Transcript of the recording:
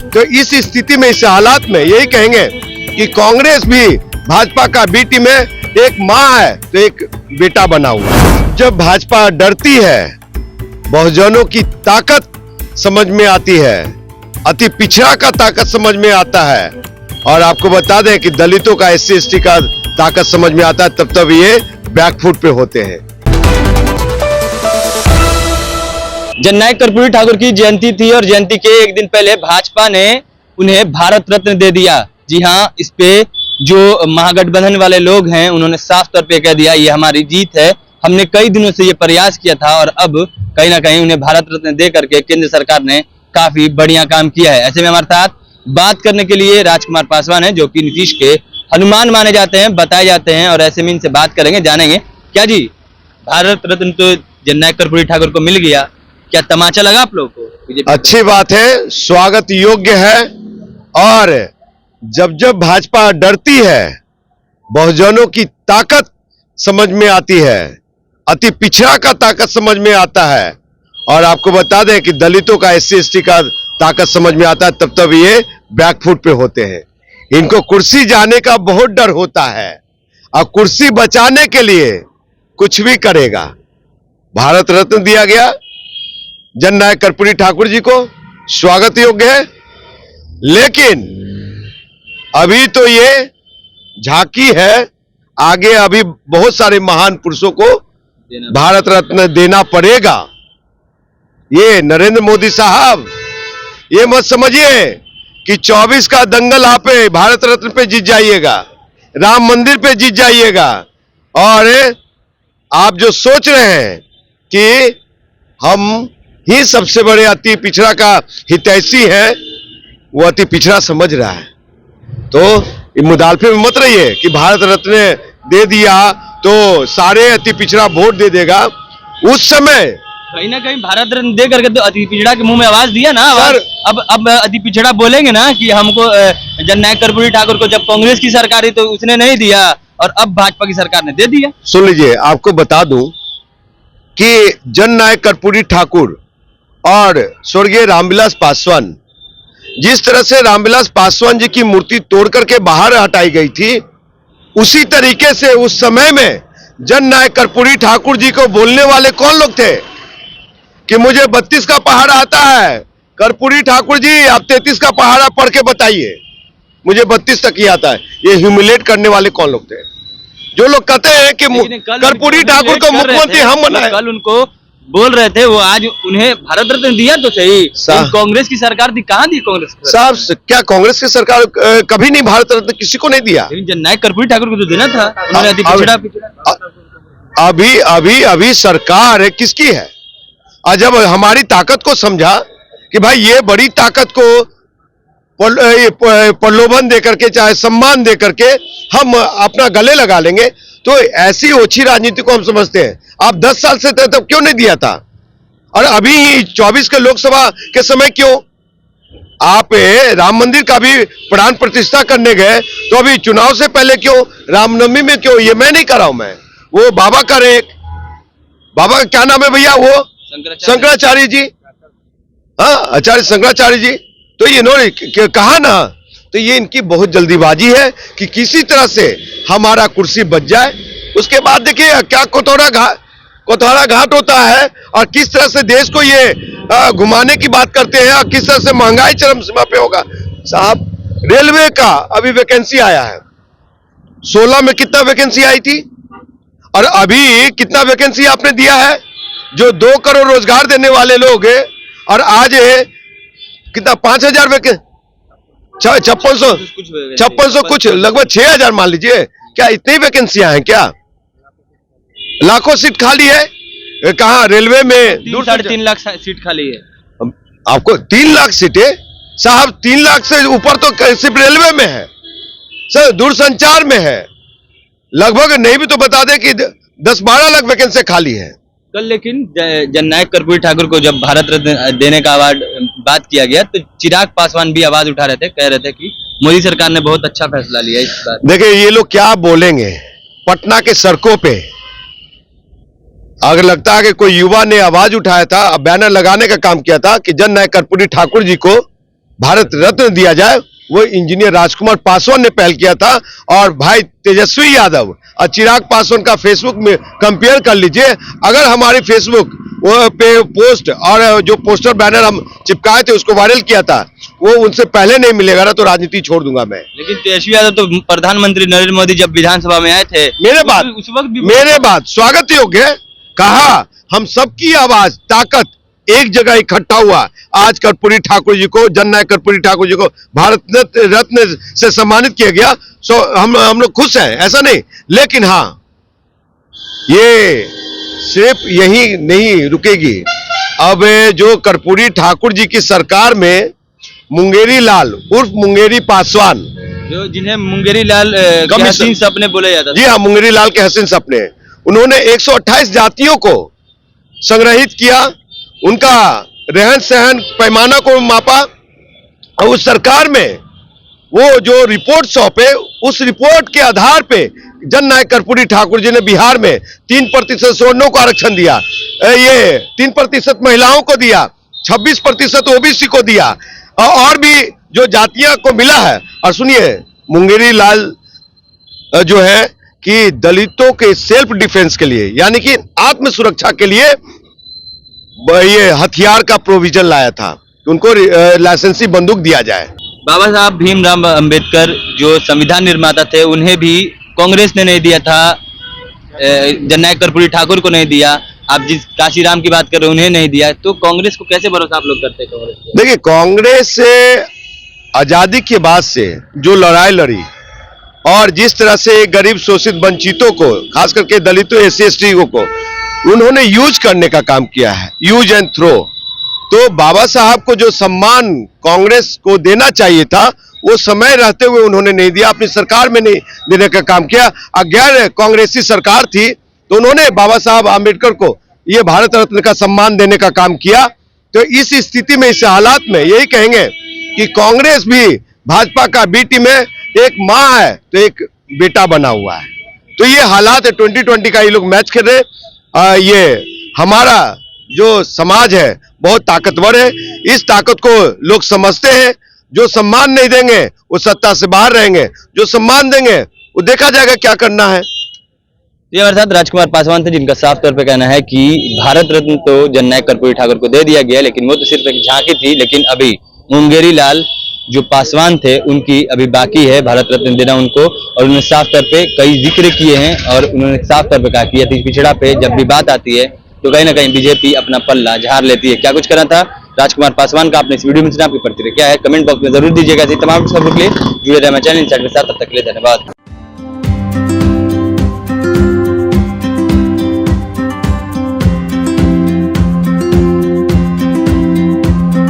तो इस स्थिति में, इस हालात में यही कहेंगे कि कांग्रेस भी भाजपा का बी टीम है, एक माँ है तो एक बेटा बना हुआ है। जब भाजपा डरती है, बहुजनों की ताकत समझ में आती है, अति पिछड़ा का ताकत समझ में आता है, और आपको बता दें कि दलितों का, SC ST का ताकत समझ में आता है, तब ये बैकफुट पे होते हैं। जननायक कर्पूरी ठाकुर की जयंती थी और जयंती के एक दिन पहले भाजपा ने उन्हें भारत रत्न दे दिया। जी हाँ, इस पे जो महागठबंधन वाले लोग हैं उन्होंने साफ तौर पे कह दिया ये हमारी जीत है। हमने कई दिनों से ये प्रयास किया था और अब कहीं ना कहीं उन्हें भारत रत्न दे करके केंद्र सरकार ने काफी बढ़िया काम किया है। ऐसे में हमारे साथ बात करने के लिए राजकुमार पासवान है, जो कि नीतीश के हनुमान माने जाते हैं, बताए जाते हैं, और ऐसे में इनसे बात करेंगे, जानेंगे। क्या जी, भारत रत्न तो जननायक कर्पूरी ठाकुर को मिल गया, क्या तमाचा लगा आप लोगों को? अच्छी बात है, स्वागत योग्य है। और जब जब भाजपा डरती है, बहुजनों की ताकत समझ में आती है, अति पिछड़ा का ताकत समझ में आता है, और आपको बता दें कि दलितों का, SC ST का ताकत समझ में आता है, तब ये बैकफुट पे होते हैं। इनको कुर्सी जाने का बहुत डर होता है और कुर्सी बचाने के लिए कुछ भी करेगा। भारत रत्न दिया गया जननायक कर्पूरी ठाकुर जी को, स्वागत योग्य है, लेकिन अभी तो ये झांकी है, आगे अभी बहुत सारे महान पुरुषों को भारत रत्न देना पड़ेगा। ये नरेंद्र मोदी साहब, ये मत समझिए कि 24 का दंगल आप भारत रत्न पे जीत जाइएगा, राम मंदिर पे जीत जाइएगा, और आप जो सोच रहे हैं कि हम ही सबसे बड़े अति पिछड़ा का हितैषी है, वो अति पिछड़ा समझ रहा है। तो मुदालफे में मत रहिए कि भारत रत्न दे दिया तो सारे अति पिछड़ा वोट दे देगा। उस समय कहीं ना कहीं भारत रत्न दे करके तो अति पिछड़ा के मुंह में आवाज दिया ना। अब अति पिछड़ा बोलेंगे ना कि हमको जननायक कर्पूरी ठाकुर को जब कांग्रेस की सरकार थी तो उसने नहीं दिया और अब भाजपा की सरकार ने दे दिया। सुन लीजिए, आपको बता दूं कि जननायक कर्पूरी ठाकुर और स्वर्गीय रामविलास पासवान, जिस तरह से रामविलास पासवान जी की मूर्ति तोड़ करके बाहर हटाई गई थी, उसी तरीके से उस समय में जननायक कर्पूरी ठाकुर जी को बोलने वाले कौन लोग थे कि मुझे 32 का पहाड़ा आता है, कर्पूरी ठाकुर जी आप 33 का पहाड़ा पढ़ के बताइए, मुझे 32 तक ही आता है। ये ह्यूमिलेट करने वाले कौन लोग थे? जो लोग कहते हैं कि कर्पूरी ठाकुर को मुख्यमंत्री हम बनाए। कल उनको बोल रहे थे, वो आज उन्हें भारत रत्न दिया तो सही, कांग्रेस की सरकार थी, कहाँ दी कांग्रेस साहब? क्या कांग्रेस की सरकार कभी नहीं भारत रत्न किसी को नहीं दिया? जननायक कर्पूरी ठाकुर को तो देना था, उन्होंने अति पिछड़ा। अभी सरकार है किसकी है? और जब हमारी ताकत को समझा कि भाई ये बड़ी ताकत को प्रलोभन देकर के, चाहे सम्मान देकर के हम अपना गले लगा लेंगे, तो ऐसी ओछी राजनीति को हम समझते हैं। आप 10 साल से थे तब क्यों नहीं दिया था, और अभी 24 के लोकसभा के समय क्यों? आप राम मंदिर का भी प्राण प्रतिष्ठा करने गए तो अभी चुनाव से पहले क्यों? रामनवमी में क्यों? ये मैं नहीं कर रहा हूं, मैं वो बाबा का बाबा का क्या नाम है भैया? वो शंकराचार्य जी, हाँ, आचार्य शंकराचार्य जी। तो ये इन्होंने कहा ना, तो ये इनकी बहुत जल्दीबाजी है कि किसी तरह से हमारा कुर्सी बच जाए। उसके बाद देखिए क्या कोतवारा घाट होता है, और किस तरह से देश को ये घुमाने की बात करते हैं, और किस तरह से महंगाई चरम सीमा पे होगा। साहब, रेलवे का अभी वैकेंसी आया है, 16 में कितना वैकेंसी आई थी, और अभी कितना वैकेंसी आपने दिया है? जो 2 करोड़ रोजगार देने वाले लोग हैं, और आज कितना 5000 वैकेंसी, 5600 कुछ, लगभग 6000 मान लीजिए। क्या इतनी वैकेंसियां हैं क्या? लाखों सीट खाली है। कहां? रेलवे में 3.5 लाख सीट खाली है। आपको 3 लाख सीटें? साहब 3 लाख से ऊपर तो सिर्फ रेलवे में है सर, दूरसंचार में है, लगभग नहीं भी तो बता दें कि 10-12 लाख वैकेंसी खाली है। कल लेकिन जननायक कर्पूरी ठाकुर को जब भारत रत्न देने का बात किया गया तो चिराग पासवान भी आवाज उठा रहे थे, कह रहे थे कि मोदी सरकार ने बहुत अच्छा फैसला लिया इस बार। देखिए ये लोग क्या बोलेंगे, पटना के सड़कों पे अगर लगता है कि कोई युवा ने आवाज उठाया था, बैनर लगाने का काम किया था कि जननायक कर्पूरी ठाकुर जी को भारत रत्न दिया जाए, वो इंजीनियर राजकुमार पासवान ने पहल किया था। और भाई तेजस्वी यादव और चिराग पासवान का फेसबुक में कंपेयर कर लीजिए। अगर हमारे फेसबुक पे पोस्ट और जो पोस्टर बैनर हम चिपकाए थे उसको वायरल किया था, वो उनसे पहले नहीं मिलेगा ना तो राजनीति छोड़ दूंगा मैं। लेकिन तेजस्वी यादव तो प्रधानमंत्री नरेंद्र मोदी जब विधानसभा में आए थे, उस वक्त भी मेरे बात स्वागत योग्य है। कहा हम सबकी आवाज ताकत एक जगह इकट्ठा हुआ, आज कर्पूरी ठाकुर जी को, जननायक कर्पूरी ठाकुर जी को भारत रत्न से सम्मानित किया गया। सो हम लोग खुश हैं, ऐसा नहीं। लेकिन हाँ, ये सिर्फ यही नहीं रुकेगी। अब जो कर्पूरी ठाकुर जी की सरकार में मुंगेरी लाल उर्फ मुंगेरी पासवान, जो जिन्हें मुंगेरी लाल के हसीन सपने बोला जाता था। जी हाँ, मुंगेरी लाल के हसीन सपने, उन्होंने 128 जातियों को संग्रहित किया, उनका रहन सहन पैमाना को मापा और उस सरकार में वो जो रिपोर्ट सौंपे, उस रिपोर्ट के आधार पे जननायक कर्पूरी ठाकुर जी ने बिहार में 3% सवर्णों को आरक्षण दिया, ये 3% महिलाओं को दिया, 26% ओबीसी को दिया और भी जो जातियां को मिला है। और सुनिए, मुंगेरी लाल जो है कि दलितों के सेल्फ डिफेंस के लिए, यानी कि आत्म सुरक्षा के लिए ये हथियार का प्रोविजन लाया था, उनको लाइसेंसी बंदूक दिया जाए। बाबा साहब भीमराव अंबेडकर जो संविधान निर्माता थे, उन्हें भी कांग्रेस ने नहीं दिया था, जननायक कर्पूरी ठाकुर को नहीं दिया। आप जिस काशीराम की बात कर रहे हैं उन्हें नहीं दिया, तो कांग्रेस को कैसे भरोसा आप लोग करते हैं? कांग्रेस देखिए, कांग्रेस से आजादी के बाद से जो लड़ाई लड़ी और जिस तरह से गरीब शोषित वंचितों को, खास करके दलितों SC/ST को उन्होंने यूज करने का काम किया है, यूज एंड थ्रो। तो बाबा साहब को जो सम्मान कांग्रेस को देना चाहिए था, वो समय रहते हुए उन्होंने नहीं दिया, अपनी सरकार में नहीं देने का काम किया। गैर कांग्रेसी सरकार थी तो उन्होंने बाबा साहब आम्बेडकर को ये भारत रत्न का सम्मान देने का काम किया। तो इस स्थिति में, इस हालात में यही कहेंगे कि कांग्रेस भी भाजपा का बी टीम है, एक माँ है तो एक बेटा बना हुआ है। तो ये हालात है, 2020 का ये लोग मैच खेल रहे। ये हमारा जो समाज है बहुत ताकतवर है, इस ताकत को लोग समझते हैं। जो सम्मान नहीं देंगे वो सत्ता से बाहर रहेंगे, जो सम्मान देंगे वो देखा जाएगा क्या करना है। ये हमारे साथ राजकुमार पासवान थे, जिनका साफ तौर पे कहना है कि भारत रत्न तो जननायक कर्पूरी ठाकुर को दे दिया गया, लेकिन वो तो सिर्फ एक झांकी थी। लेकिन अभी मुंगेरी लाल जो पासवान थे, उनकी अभी बाकी है भारत रत्न देना उनको, और उन्होंने साफ तौर पे कई जिक्र किए हैं और उन्होंने साफ तौर पे कहा कि अति पिछड़ा पे जब भी बात आती है तो कहीं ना कहीं बीजेपी अपना पल्ला झाड़ लेती है। क्या कुछ करना था राजकुमार पासवान का, आपने इस वीडियो में सुना, आपकी प्रतिक्रिया क्या है कमेंट बॉक्स में जरूर दीजिएगा। तमाम खबरों के लिए जुड़े रहे हमारे चैनल के साथ, तब तक के लिए धन्यवाद।